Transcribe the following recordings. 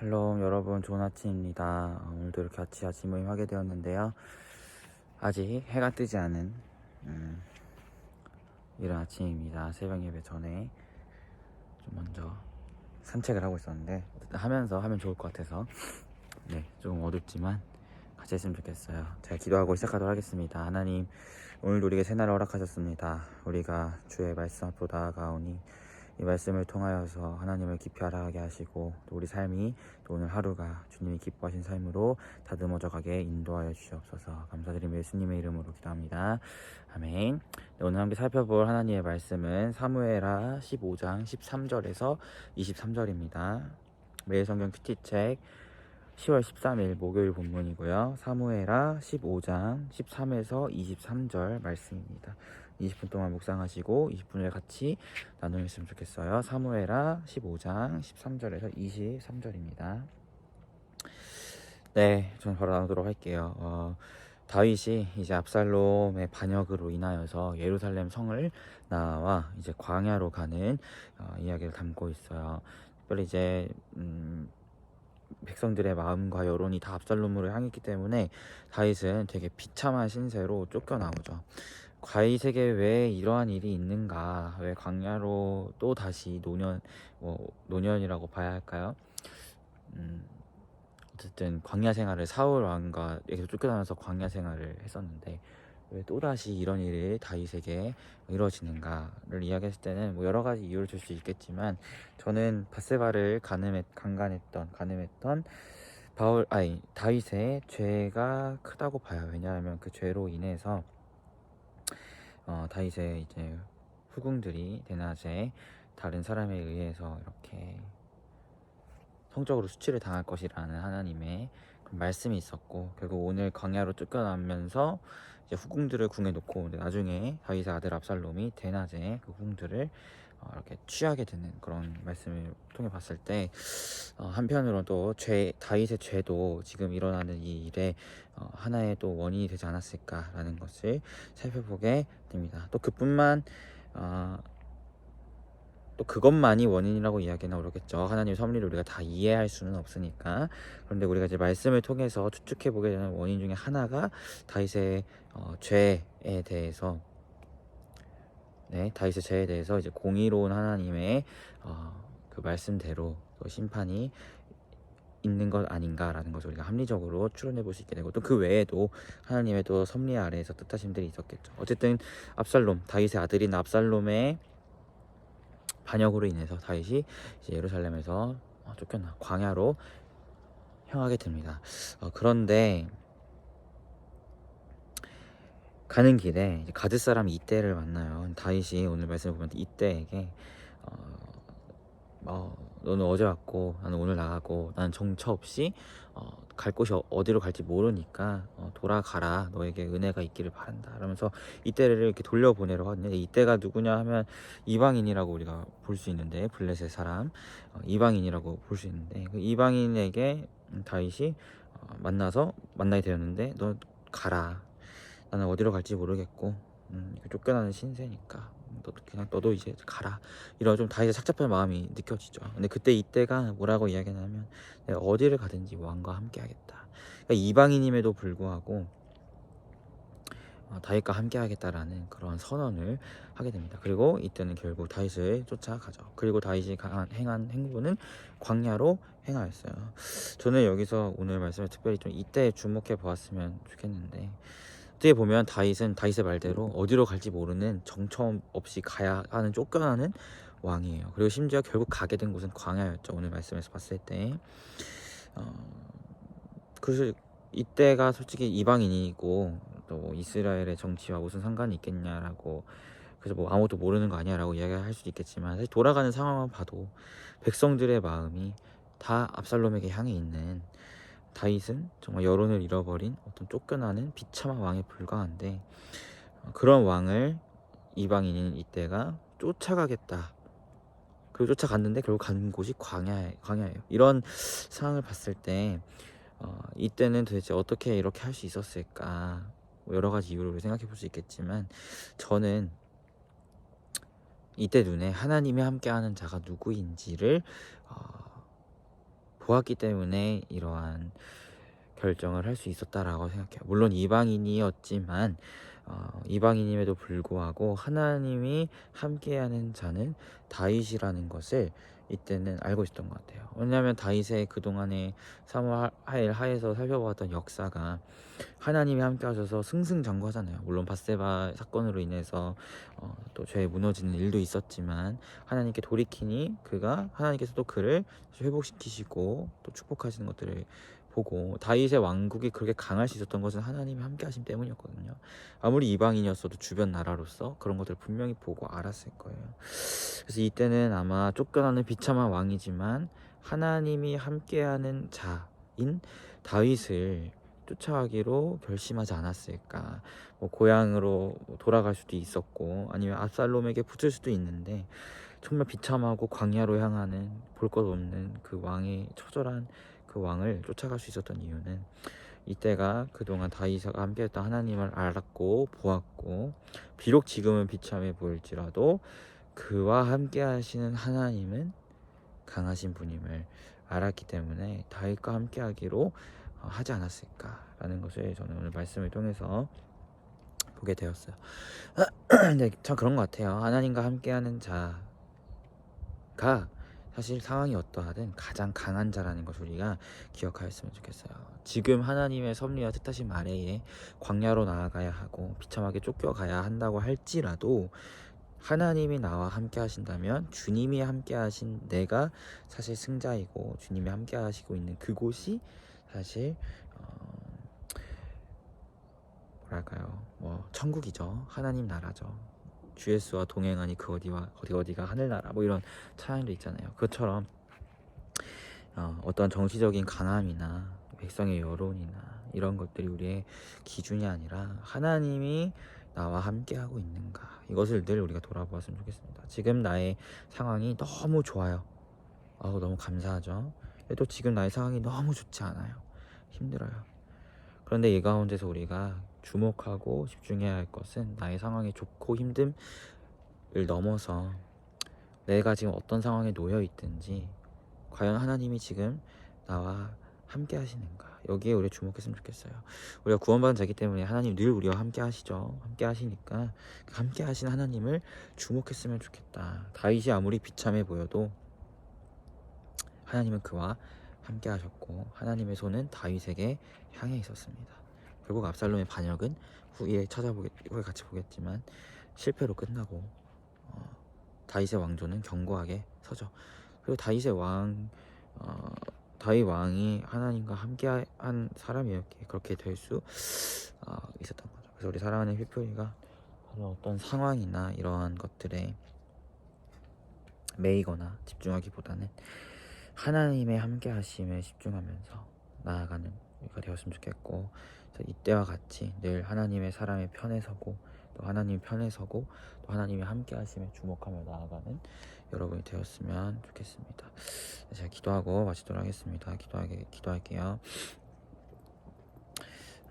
샬롬 여러분, 좋은 아침입니다. 오늘도 이렇게 같이 아침 모임 하게 되었는데요. 아직 해가 뜨지 않은 이런 아침입니다. 새벽 예배 전에 좀 먼저 산책을 하고 있었는데 어쨌든 하면서 하면 좋을 것 같아서 좀 어둡지만 같이 했으면 좋겠어요. 제가 기도하고 시작하도록 하겠습니다. 하나님, 오늘도 우리에게 새날을 허락하셨습니다. 우리가 주의 말씀 앞으로 나아가오니 이 말씀을 통하여서 하나님을 깊이 알아가게 하시고 또 우리 삶이 또 오늘 하루가 주님이 기뻐하신 삶으로 다듬어져 가게 인도하여 주시옵소서. 감사드리며 예수님의 이름으로 기도합니다. 아멘. 오늘 함께 살펴볼 하나님의 말씀은 사무엘하 15장 13절에서 23절입니다. 매일 성경 큐티책 10월 13일 목요일 본문이고요. 사무엘하 15장 13에서 23절 말씀입니다. 20분 동안 묵상하시고 20분을 같이 나누셨으면 좋겠어요. 사무엘하 15장 13절에서 23절입니다. 저는 바로 나누도록 할게요. 다윗이 이제 압살롬의 반역으로 인하여서 예루살렘 성을 나와 이제 광야로 가는 이야기를 담고 있어요. 특별히 이제 백성들의 마음과 여론이 다 압살롬으로 향했기 때문에 다윗은 되게 비참한 신세로 쫓겨나오죠. 다윗에게 왜 이러한 일이 있는가, 왜 광야로 또 다시 노년이라고 봐야 할까요? 어쨌든 광야 생활을 사울 왕가에서 쫓겨나면서 광야 생활을 했었는데 왜 또다시 이런 일이 다윗에게 이루어지는가를 이야기했을 때는 여러 가지 이유를 줄 수 있겠지만, 저는 밧세바를 가늠했던 다윗의 죄가 크다고 봐요. 왜냐하면 그 죄로 인해서 다윗의 이제 후궁들이 대낮에 다른 사람에 의해서 이렇게 성적으로 수치를 당할 것이라는 하나님의 말씀이 있었고, 결국 오늘 광야로 쫓겨나면서 이제 후궁들을 궁에 놓고 나중에 다윗의 아들 압살롬이 대낮에 그 후궁들을 이렇게 취하게 되는 그런 말씀을 통해 봤을 때, 한편으로는 또 다윗의 죄도 지금 일어나는 이 일에 하나의 또 원인이 되지 않았을까라는 것을 살펴보게 됩니다. 또 또 그것만이 원인이라고 이야기는 어렵겠죠. 하나님의 섭리를 우리가 다 이해할 수는 없으니까. 그런데 우리가 이제 말씀을 통해서 추측해보게 되는 원인 중에 하나가 다윗의 죄에 대해서 이제 공의로운 하나님의 그 말씀대로 또 심판이 있는 것 아닌가라는 것을 우리가 합리적으로 추론해 볼 수 있게 되고, 또 그 외에도 하나님의 또 섭리 아래에서 뜻하심들이 있었겠죠. 어쨌든 다윗의 아들인 압살롬의 반역으로 인해서 다윗이 이제 예루살렘에서 쫓겨나 광야로 향하게 됩니다. 그런데 가는 길에 이제 가드 사람 이때를 만나요. 다윗이 오늘 말씀을 보면 이때에게 너는 어제 왔고 나는 오늘 나가고 나는 정처 없이 갈 곳이 어디로 갈지 모르니까 돌아가라, 너에게 은혜가 있기를 바란다 라면서 이때를 이렇게 돌려보내려고 하거든요. 이때가 누구냐 하면 이방인이라고 우리가 볼 수 있는데, 블레셋 사람 이방인이라고 볼 수 있는데, 그 이방인에게 다윗이 만나게 되었는데, 너 가라, 나는 어디로 갈지 모르겠고 쫓겨나는 신세니까 너도 이제 가라, 이런 좀 다윗의 착잡한 마음이 느껴지죠. 근데 그때 이때가 뭐라고 이야기하냐면, 내가 어디를 가든지 왕과 함께 하겠다. 그러니까 이방인임에도 불구하고 다윗과 함께 하겠다라는 그런 선언을 하게 됩니다. 그리고 이때는 결국 다윗을 쫓아가죠. 그리고 다윗이 행한 행보는 광야로 행하였어요. 저는 여기서 오늘 말씀을 특별히 좀 이때에 주목해 보았으면 좋겠는데, 어떻게 보면 다윗은 다윗의 말대로 어디로 갈지 모르는, 정처 없이 가야 하는 쫓겨나는 왕이에요. 그리고 심지어 결국 가게 된 곳은 광야였죠. 오늘 말씀에서 봤을 때 그래서 이때가 솔직히 이방인이고 또 이스라엘의 정치와 무슨 상관이 있겠냐라고, 그래서 아무것도 모르는 거 아니야 라고 이야기할 수도 있겠지만, 사실 돌아가는 상황만 봐도 백성들의 마음이 다 압살롬에게 향해 있는, 다윗은 정말 여론을 잃어버린 어떤 쫓겨나는 비참한 왕에 불과한데, 그런 왕을 이방인인 이때가 쫓아가겠다, 그리고 쫓아갔는데 결국 간 곳이 광야예요. 이런 상황을 봤을 때 이때는 도대체 어떻게 이렇게 할 수 있었을까, 여러 가지 이유를 생각해 볼 수 있겠지만, 저는 이때 눈에 하나님이 함께하는 자가 누구인지를 보았기 때문에 이러한 결정을 할 수 있었다라고 생각해요. 물론 이방인이었지만 이방인임에도 불구하고 하나님이 함께하는 자는 다윗이라는 것을 이때는 알고 있었던 것 같아요. 왜냐하면 다윗의 그동안의 사무엘 하에서 살펴보았던 역사가 하나님이 함께 하셔서 승승장구하잖아요. 물론 밧세바 사건으로 인해서 또 죄에 무너지는 일도 있었지만 하나님께 돌이키니 그가 하나님께서 또 그를 회복시키시고 또 축복하시는 것들을 보고 다윗의 왕국이 그렇게 강할 수 있었던 것은 하나님이 함께 하심 때문이었거든요. 아무리 이방인이었어도 주변 나라로서 그런 것들을 분명히 보고 알았을 거예요. 그래서 이때는 아마 쫓겨나는 비참한 왕이지만 하나님이 함께하는 자인 다윗을 쫓아가기로 결심하지 않았을까. 뭐 고향으로 돌아갈 수도 있었고 아니면 압살롬에게 붙을 수도 있는데 정말 비참하고 광야로 향하는 볼 것 없는 그 왕의 처절한 그 왕을 쫓아갈 수 있었던 이유는 이때가 그동안 다윗과 함께했던 하나님을 알았고 보았고 비록 지금은 비참해 보일지라도 그와 함께 하시는 하나님은 강하신 분임을 알았기 때문에 다윗과 함께 하기로 하지 않았을까라는 것을 저는 오늘 말씀을 통해서 보게 되었어요. 근데 참 그런 것 같아요. 하나님과 함께하는 자가 사실 상황이 어떠하든 가장 강한 자라는 것을 우리가 기억하였으면 좋겠어요. 지금 하나님의 섭리와 뜻하신 아래에 광야로 나아가야 하고 비참하게 쫓겨가야 한다고 할지라도 하나님이 나와 함께 하신다면 주님이 함께 하신 내가 사실 승자이고 주님이 함께 하시고 있는 그곳이 사실 뭐랄까요, 뭐 천국이죠. 하나님 나라죠. 주 예수와 동행하니 그 어디가 하늘나라, 뭐 이런 찬양도 있잖아요. 그것처럼 어떤 정치적인 강함이나 백성의 여론이나 이런 것들이 우리의 기준이 아니라 하나님이 나와 함께하고 있는가, 이것을 늘 우리가 돌아보았으면 좋겠습니다. 지금 나의 상황이 너무 좋아요. 너무 감사하죠. 또 지금 나의 상황이 너무 좋지 않아요. 힘들어요. 그런데 이 가운데서 우리가 주목하고 집중해야 할 것은 나의 상황이 좋고 힘듦을 넘어서 내가 지금 어떤 상황에 놓여 있든지 과연 하나님이 지금 나와 함께 하시는가, 여기에 우리가 주목했으면 좋겠어요. 우리가 구원받은 자이기 때문에 하나님 늘 우리와 함께 하시죠. 함께 하시니까 함께 하신 하나님을 주목했으면 좋겠다. 다윗이 아무리 비참해 보여도 하나님은 그와 함께 하셨고 하나님의 손은 다윗에게 향해 있었습니다. 결국 압살롬의 반역은 후에 같이 보겠지만 실패로 끝나고 다윗의 왕조는 견고하게 서죠. 그리고 다윗 왕이 하나님과 함께한 사람이었기에 그렇게 될 수 있었던 거죠. 그래서 우리 사랑하는 휘표이가 바로 어떤 상황이나 이러한 것들에 매이거나 집중하기보다는 하나님의 함께하심에 집중하면서 나아가는 우리가 되었으면 좋겠고, 이때와 같이 늘 하나님의 사람의 편에 서고 또 하나님 편에 서고 또 하나님의 함께하심에 주목하며 나아가는 여러분이 되었으면 좋겠습니다. 제가 기도하고 마치도록 하겠습니다. 기도할게요.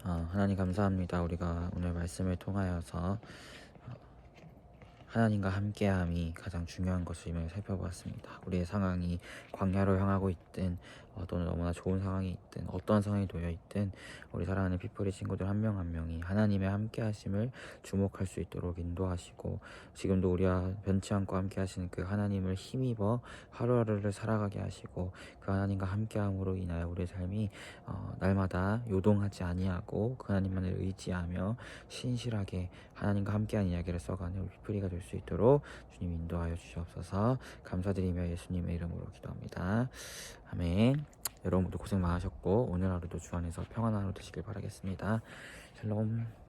하나님 감사합니다. 우리가 오늘 말씀을 통하여서 하나님과 함께함이 가장 중요한 것임을 살펴보았습니다. 우리의 상황이 광야로 향하고 있든 또는 너무나 좋은 상황이 있든 어떠한 상황이 놓여 있든 우리 사랑하는 피플의 친구들 한 명 한 명이 하나님의 함께하심을 주목할 수 있도록 인도하시고, 지금도 우리와 변치 않고 함께하시는 그 하나님을 힘입어 하루하루를 살아가게 하시고, 그 하나님과 함께함으로 인하여 우리의 삶이 날마다 요동하지 아니하고 그 하나님만을 의지하며 신실하게 하나님과 함께한 이야기를 써가는 우리 피플이가 될 수 있도록 주님 인도하여 주시옵소서. 감사드리며 예수님의 이름으로 기도합니다. 아멘. 여러분 모두 고생 많으셨고 오늘 하루도 주 안에서 평안한 하루 되시길 바라겠습니다. 샬롬.